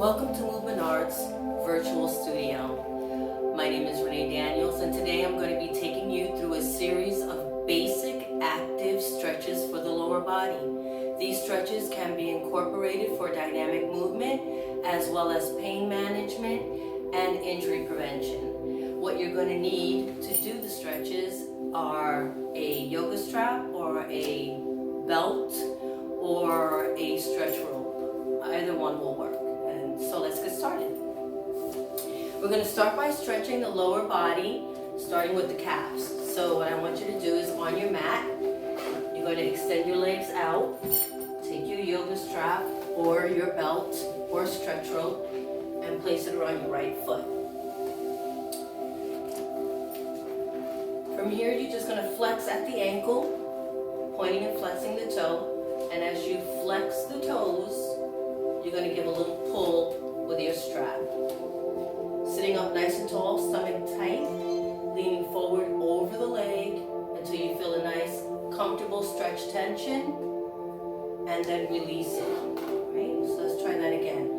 Welcome to Movement Arts Virtual Studio. My name is Renee Daniels, and today I'm going to be taking you through a series of basic active stretches for the lower body. These stretches can be incorporated for dynamic movement as well as pain management and injury prevention. What you're going to need to do the stretches are a yoga strap or a belt or a stretch rope. Either one will work. So let's get started. We're going to start by stretching the lower body, starting with the calves. So what I want you to do is on your mat, you're going to extend your legs out, take your yoga strap or your belt or stretch rope and place it around your right foot. From here, you're just going to flex at the ankle, pointing and flexing the toe. And as you flex the toes, you're going to give a little pull with your strap. Sitting up nice and tall, stomach tight, leaning forward over the leg until you feel a nice, comfortable stretch tension, and then release it. Right? So let's try that again.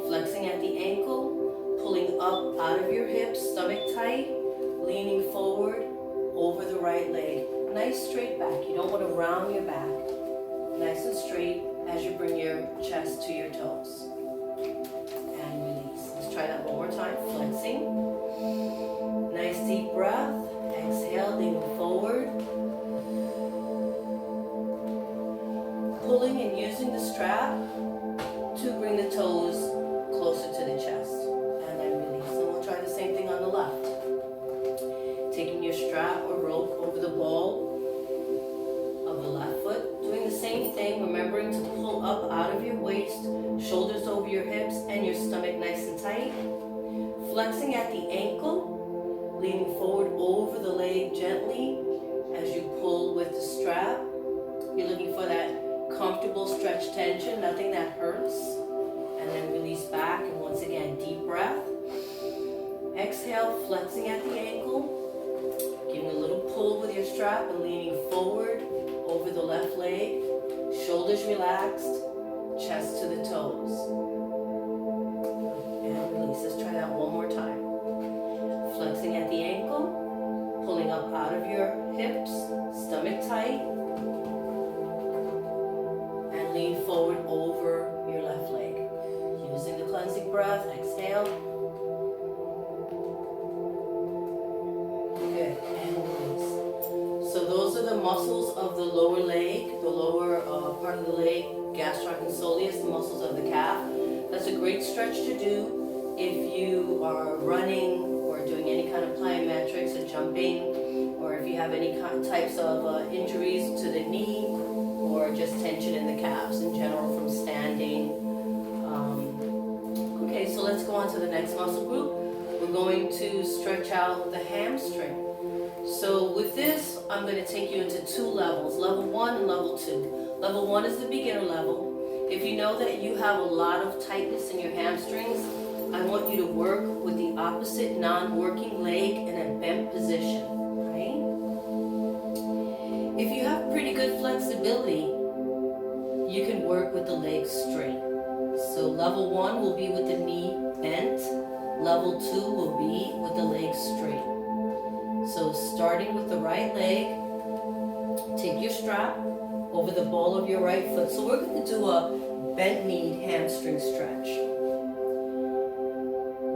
Flexing at the ankle, pulling up out of your hips, stomach tight, leaning forward over the right leg. Nice straight back. You don't want to round your back. Nice and straight as you bring your chest to your toes. And release. Let's try that one more time. Flexing. Nice deep breath. Exhale, leaning forward. Pulling and using the strap to bring the toes closer to the chest. And then release. And we'll try the same thing on the left. Taking your strap or rope over the ball of the left foot, doing the same thing, remembering to pull up out of your waist, shoulders over your hips, and your stomach nice and tight. Flexing at the ankle, leaning forward over the leg gently as you pull with the strap. You're looking for that comfortable stretch tension, nothing that hurts. And then release back, and once again, deep breath. Exhale, flexing at the ankle, giving a little pull with your strap and leaning forward over the left leg, shoulders relaxed, chest to the toes. And release. Let's try that one more time. Flexing at the ankle, pulling up out of your hips, stomach tight, and lean forward over your left leg. Using the cleansing breath, exhale. Good, and release. So those are the muscles of the lower leg, the lower part of the leg, gastroc and soleus, the muscles of the calf. That's a great stretch to do if you are running or doing any kind of plyometrics or jumping, or if you have any types of injuries to the knee or just tension in the calves in general from standing. Okay, so let's go on to the next muscle group. We're going to stretch out the hamstring. So with this, I'm going to take you into two levels, level 1 and level 2. Level 1 is the beginner level. If you know that you have a lot of tightness in your hamstrings, I want you to work with the opposite non-working leg in a bent position, right? If you have pretty good flexibility, you can work with the legs straight. So level 1 will be with the knee bent. Level 2 will be with the legs straight. So starting with the right leg, take your strap over the ball of your right foot. So we're going to do a bent knee hamstring stretch.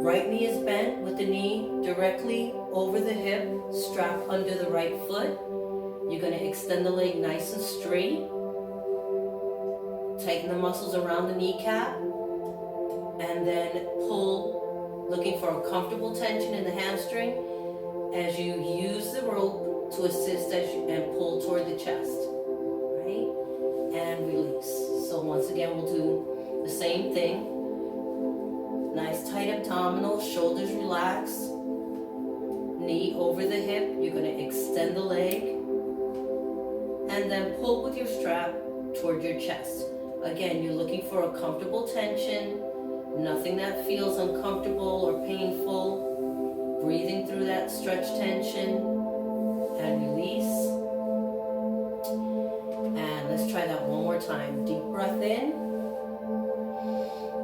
Right knee is bent with the knee directly over the hip, strap under the right foot. You're going to extend the leg nice and straight. Tighten the muscles around the kneecap. And then pull, looking for a comfortable tension in the hamstring as you use the rope to assist and pull toward the chest, right? And release. So once again, we'll do the same thing. Nice tight abdominals, shoulders relaxed, knee over the hip. You're going to extend the leg and then pull with your strap toward your chest. Again, you're looking for a comfortable tension, nothing that feels uncomfortable or painful. Breathing through that stretch tension and release. And let's try that one more time. Deep breath in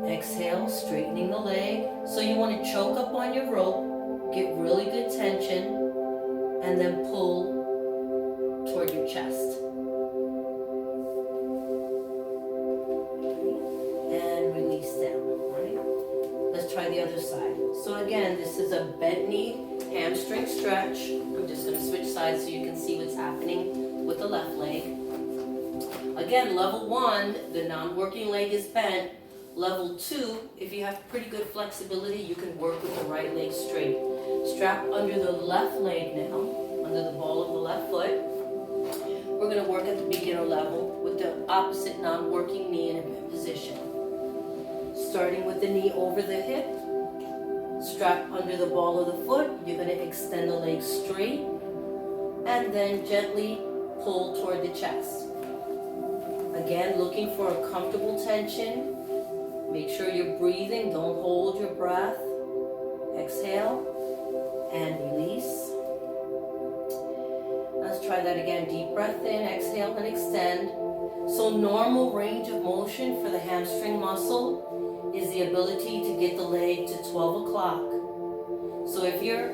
Exhale, straightening the leg. So you want to choke up on your rope, get really good tension, and then pull toward your chest. And release down, right? Let's try the other side. So again, this is a bent knee, hamstring stretch. I'm just going to switch sides so you can see what's happening with the left leg. Again, level 1, the non-working leg is bent. Level 2, if you have pretty good flexibility, you can work with the right leg straight. Strap under the left leg now, under the ball of the left foot. We're going to work at the beginner level with the opposite non-working knee in a bent position. Starting with the knee over the hip, strap under the ball of the foot. You're going to extend the leg straight and then gently pull toward the chest. Again, looking for a comfortable tension. Make sure you're breathing. Don't hold your breath. Exhale and release. Let's try that again. Deep breath in, exhale and extend. So normal range of motion for the hamstring muscle is the ability to get the leg to 12 o'clock. So if you're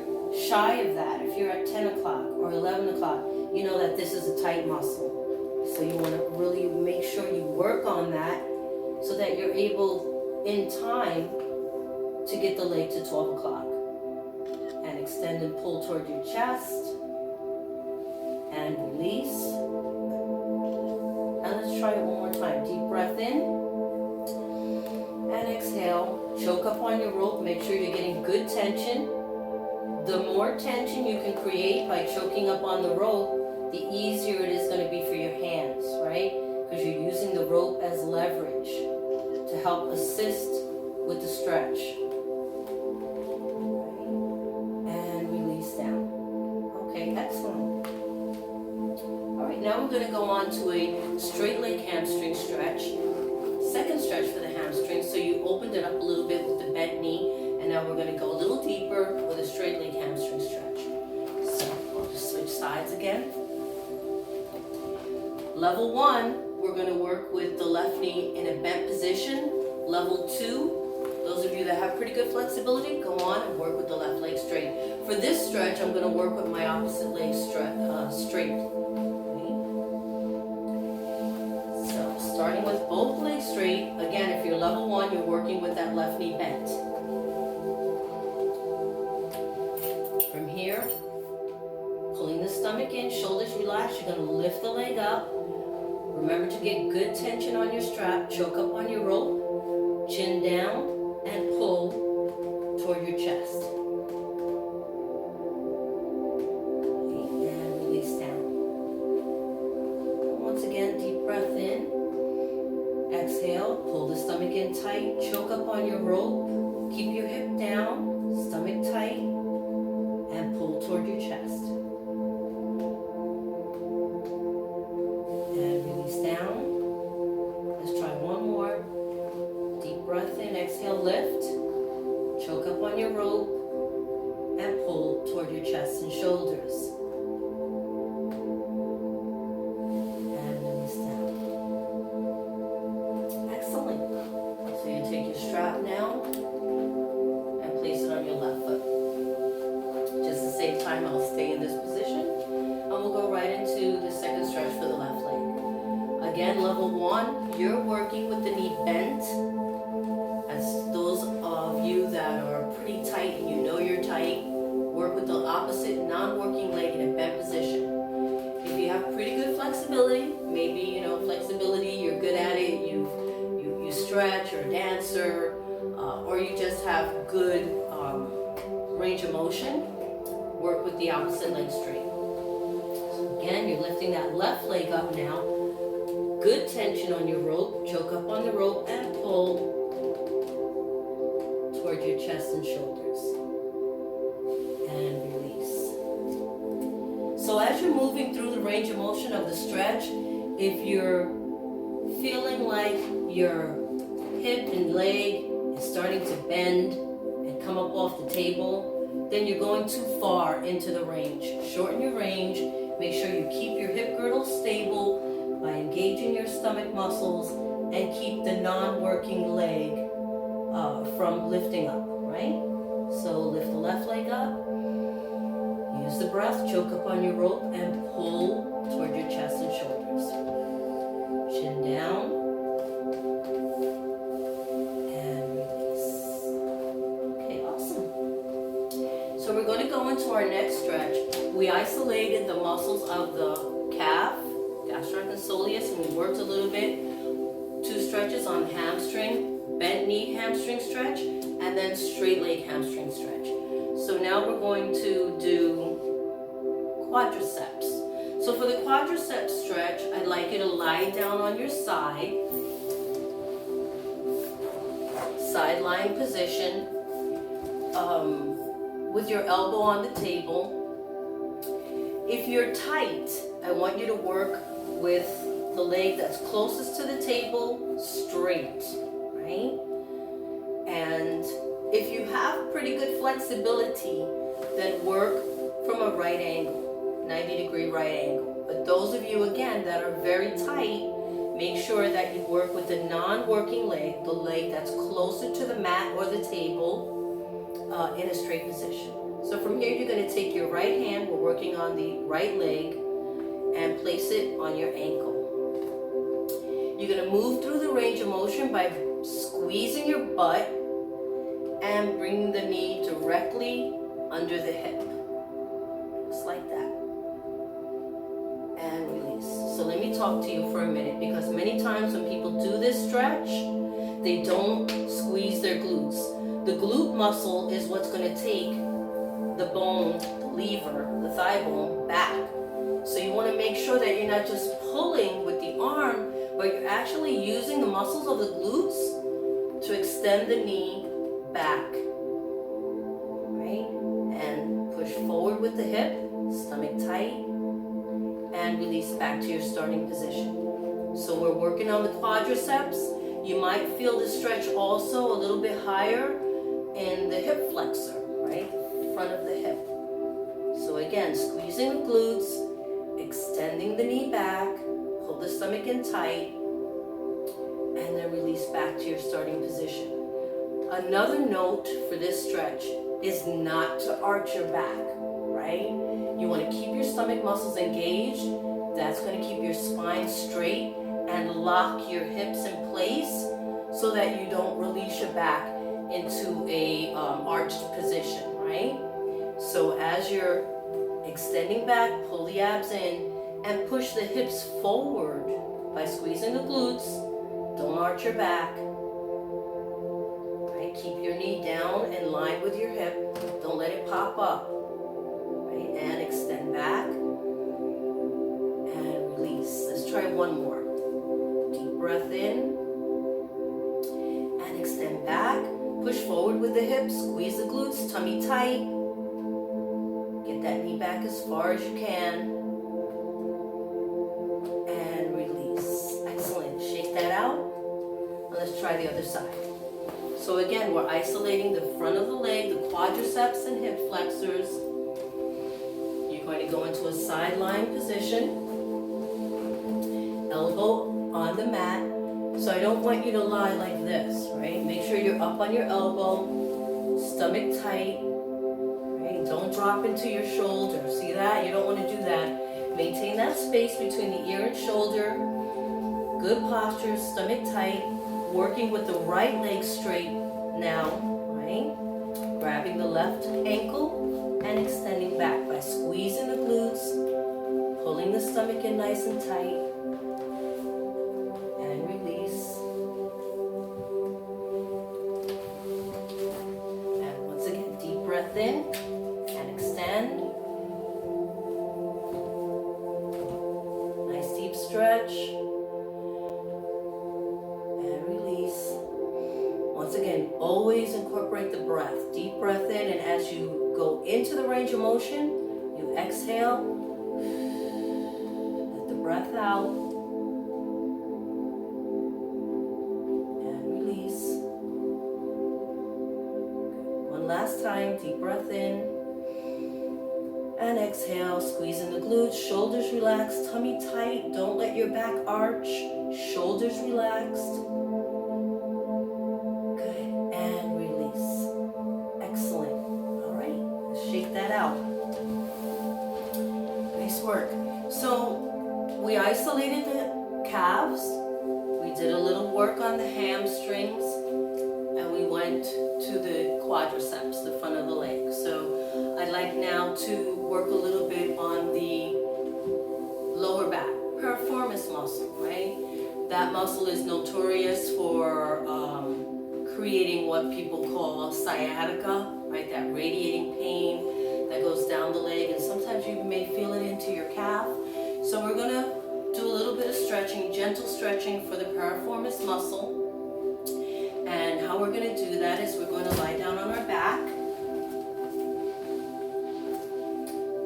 shy of that, if you're at 10 o'clock or 11 o'clock, you know that this is a tight muscle. So you want to really make sure you work on that so that you're able in time to get the leg to 12 o'clock. And extend and pull toward your chest. And release. And let's try it one more time. Deep breath in. And exhale. Choke up on your rope. Make sure you're getting good tension. The more tension you can create by choking up on the rope, the easier it is going to be for your hands, right? Because you're using the rope as leverage to help assist with the stretch. And release down. Okay, excellent. All right, now we're going to go on to a straight leg hamstring stretch. Second stretch for the hamstring. So you opened it up a little bit with the bent knee, and now we're going to go a little deeper with a straight leg hamstring stretch. So I'll just switch sides again. Level 1, we're going to work with the left knee in a bent position. Level 2, those of you that have pretty good flexibility, go on and work with the left leg straight. For this stretch, I'm going to work with my opposite leg straight. Okay. So starting with both legs straight. Again, if you're level 1, you're working with that left knee bent. From here, pulling the stomach in, shoulders relaxed, you're going to lift the leg up. Remember to get good tension on your strap, choke up on your rope, chin down, and pull toward your chest. Okay, and release down. Once again, deep breath in. Exhale, pull the stomach in tight, choke up on your rope, keep your hip down, stomach tight, and pull toward your chest. Down. Let's try one more. Deep breath in, exhale, lift. Choke up on your rope and pull toward your chest and shoulders. And release down. Excellent. So you take your strap now and place it on your left foot. Just to save time, I'll stay in this position. And we'll go right into the second stretch for the left leg. Again, level 1, you're working with the knee bent. As those of you that are pretty tight and you know you're tight, work with the opposite non-working leg in a bent position. If you have pretty good flexibility, maybe flexibility, you're good at it, you stretch or a dancer, or you just have good range of motion, work with the opposite leg straight. So again, you're lifting that left leg up now. Good tension on your rope, choke up on the rope and pull toward your chest and shoulders. And release. So as you're moving through the range of motion of the stretch, if you're feeling like your hip and leg is starting to bend and come up off the table, then you're going too far into the range. Shorten your range, make sure you keep your hip girdle stable by engaging your stomach muscles and keep the non-working leg from lifting up, right? So lift the left leg up, use the breath, choke up on your rope, and pull toward your chest and shoulders. Chin down, and release. Okay, awesome. So we're going to go into our next stretch. We isolated the muscles of the calf, gastrocnemius soleus, and we worked a little bit. 2 stretches on hamstring, bent knee hamstring stretch, and then straight leg hamstring stretch. So now we're going to do quadriceps. So for the quadriceps stretch, I'd like you to lie down on your side, side lying position, with your elbow on the table. If you're tight, I want you to work with the leg that's closest to the table straight, right? And if you have pretty good flexibility, then work from a right angle, 90-degree right angle. But those of you, again, that are very tight, make sure that you work with the non-working leg, the leg that's closer to the mat or the table, in a straight position. So from here, you're going to take your right hand, we're working on the right leg, and place it on your ankle. You're going to move through the range of motion by squeezing your butt and bringing the knee directly under the hip. Just like that. And release. So let me talk to you for a minute, because many times when people do this stretch, they don't squeeze their glutes. The glute muscle is what's going to take the bone, the lever, the thigh bone back. So you want to make sure that you're not just pulling with the arm, but you're actually using the muscles of the glutes to extend the knee back, right? And push forward with the hip, stomach tight, and release back to your starting position. So we're working on the quadriceps. You might feel the stretch also a little bit higher in the hip flexor, right? Front of the hip. So again, squeezing the glutes, extending the knee back, pull the stomach in tight, and then release back to your starting position. Another note for this stretch is not to arch your back, right? You want to keep your stomach muscles engaged. That's going to keep your spine straight and lock your hips in place so that you don't release your back into a arched position, right? So as you're extending back, pull the abs in and push the hips forward by squeezing the glutes. Don't arch your back. Right? Keep your knee down in line with your hip. Don't let it pop up. Right? And extend back and release. Let's try one more. Deep breath in and extend back. Push forward with the hips. Squeeze the glutes, tummy tight. Get that knee back as far as you can. And release. Excellent. Shake that out. And let's try the other side. So again, we're isolating the front of the leg, the quadriceps and hip flexors. You're going to go into a side lying position. Elbow on the mat. So I don't want you to lie like this, right? Make sure you're up on your elbow, stomach tight, right? Don't drop into your shoulder. See that? You don't want to do that. Maintain that space between the ear and shoulder. Good posture, stomach tight. Working with the right leg straight now, right? Grabbing the left ankle and extending back by squeezing the glutes, pulling the stomach in nice and tight, and release. And once again, deep breath in and extend. Nice deep stretch. Always incorporate the breath. Deep breath in, and as you go into the range of motion, you exhale, let the breath out, and release. One last time, deep breath in, and exhale, squeezing the glutes, shoulders relaxed, tummy tight, don't let your back arch, shoulders relaxed. And release. isolated the calves. We did a little work on the hamstrings, and we went to the quadriceps, the front of the leg. So I'd like now to work a little bit on the lower back, piriformis muscle, right? That muscle is notorious for creating what people call sciatica, right? That radiating pain that goes down the leg, and sometimes you may feel it into your calf. So we're gonna do a little bit of stretching, gentle stretching for the piriformis muscle. And how we're gonna do that is we're gonna lie down on our back.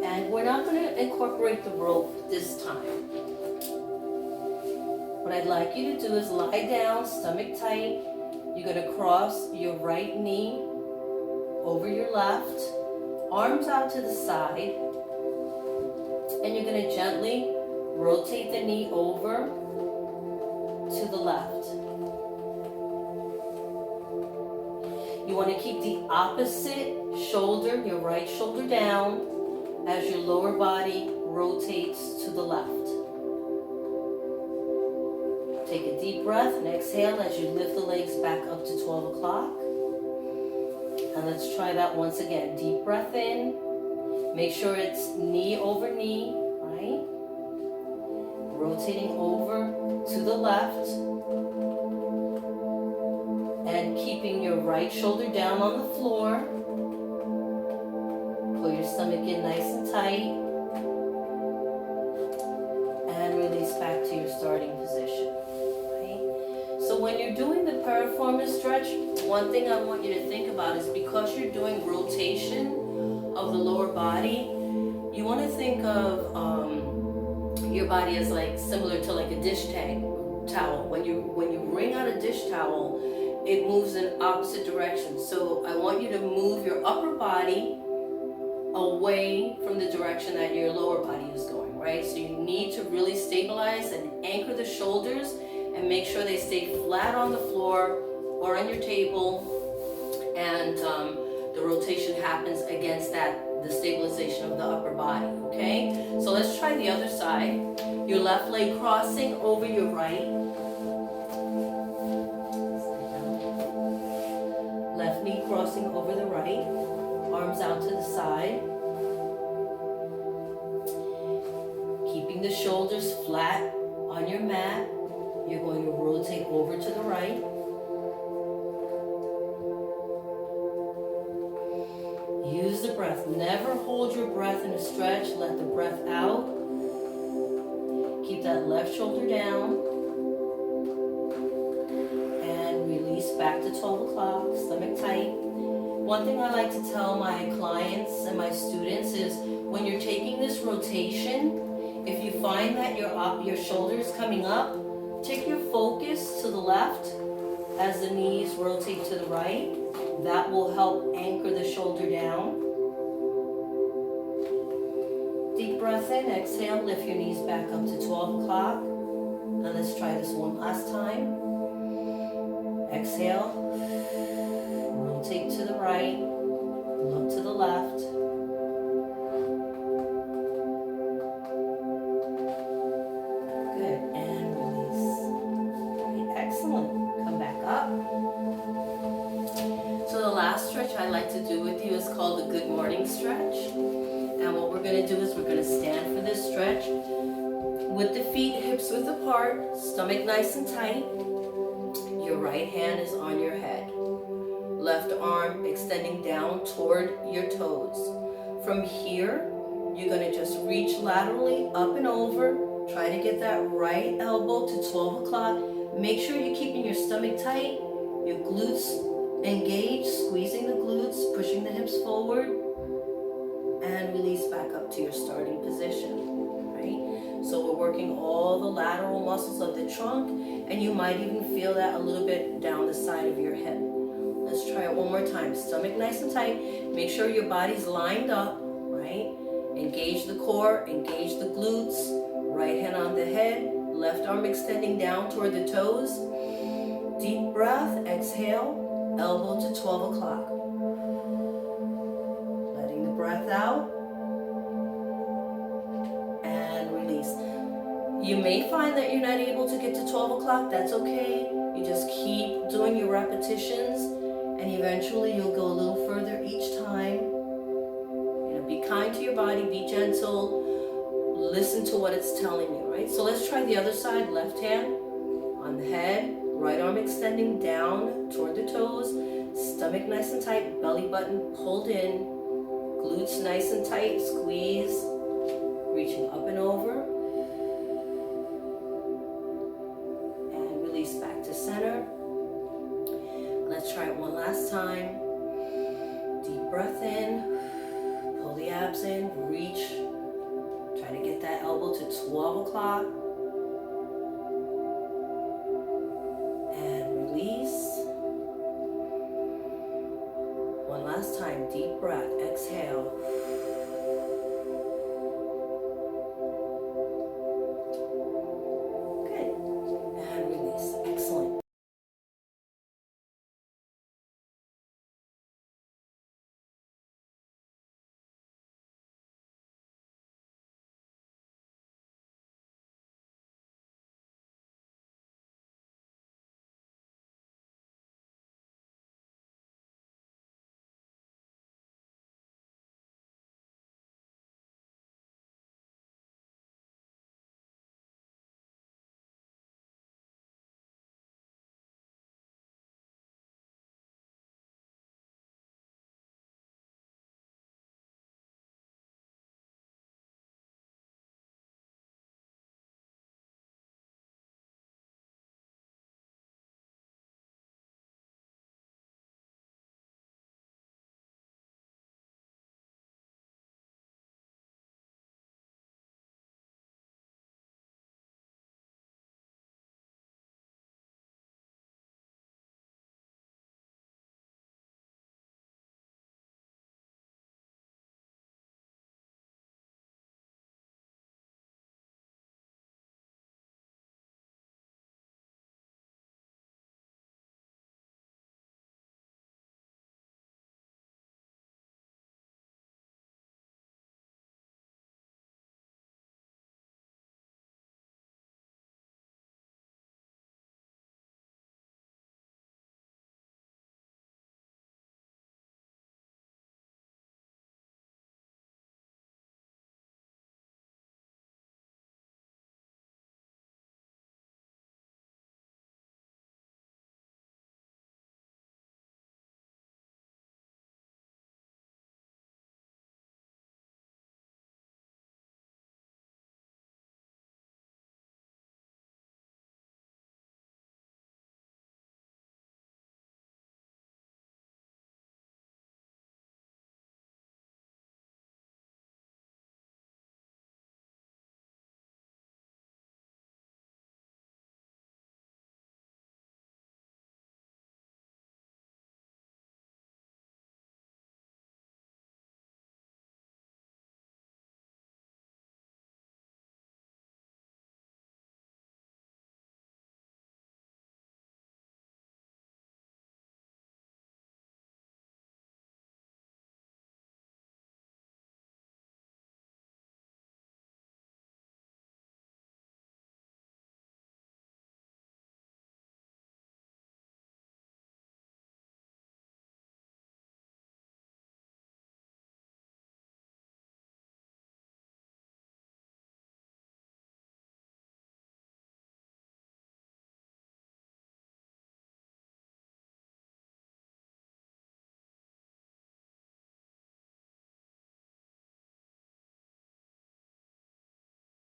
And we're not gonna incorporate the rope this time. What I'd like you to do is lie down, stomach tight. You're gonna cross your right knee over your left, arms out to the side, and you're gonna gently rotate the knee over to the left. You want to keep the opposite shoulder, your right shoulder down, as your lower body rotates to the left. Take a deep breath and exhale as you lift the legs back up to 12 o'clock. And let's try that once again. Deep breath in. Make sure it's knee over knee, right? Rotating over to the left. And keeping your right shoulder down on the floor. Pull your stomach in nice and tight. And release back to your starting position. So when you're doing the piriformis stretch, one thing I want you to think about is because you're doing rotation of the lower body, you want to think of your body as like similar to like a dish towel. When you wring out a dish towel, it moves in opposite directions. So I want you to move your upper body away from the direction that your lower body is going, right? So you need to really stabilize and anchor the shoulders and make sure they stay flat on the floor or on your table, and the rotation happens against the stabilization of the upper body, okay? So let's try the other side. Your left leg crossing over your right. Left knee crossing over the right, arms out to the side. Keeping the shoulders flat on your mat. You're going to rotate over to the right. Use the breath. Never hold your breath in a stretch. Let the breath out. Keep that left shoulder down. And release back to 12 o'clock, stomach tight. One thing I like to tell my clients and my students is when you're taking this rotation, if you find that your shoulder is coming up, take your focus to the left as the knees rotate to the right. That will help anchor the shoulder down. Deep breath in, exhale, lift your knees back up to 12 o'clock. And let's try this one last time. Exhale, rotate to the right, look to the left. I like to do with you is called the good morning stretch. And what we're going to do is we're going to stand for this stretch with the feet hips width apart, stomach nice and tight. Your right hand is on your head. Left arm extending down toward your toes. From here, you're going to just reach laterally up and over. Try to get that right elbow to 12 o'clock. Make sure you're keeping your stomach tight, your glutes engage, squeezing the glutes, pushing the hips forward, and release back up to your starting position, right? So we're working all the lateral muscles of the trunk, and you might even feel that a little bit down the side of your head. Let's try it one more time. Stomach nice and tight. Make sure your body's lined up, right? Engage the core, engage the glutes. Right hand on the head, left arm extending down toward the toes. Deep breath, exhale. Elbow to 12 o'clock. Letting the breath out. And release. You may find that you're not able to get to 12 o'clock. That's okay. You just keep doing your repetitions, and eventually you'll go a little further each time. Be kind to your body, be gentle, listen to what it's telling you, right? So let's try the other side. Left hand on the head, right arm extending down toward the toes, stomach nice and tight, belly button pulled in, glutes nice and tight, squeeze, reaching up and over, and release back to center. Let's try it one last time. Deep breath in. Pull the abs in, reach, try to get that elbow to 12 o'clock, and release. One last time, deep breath, exhale.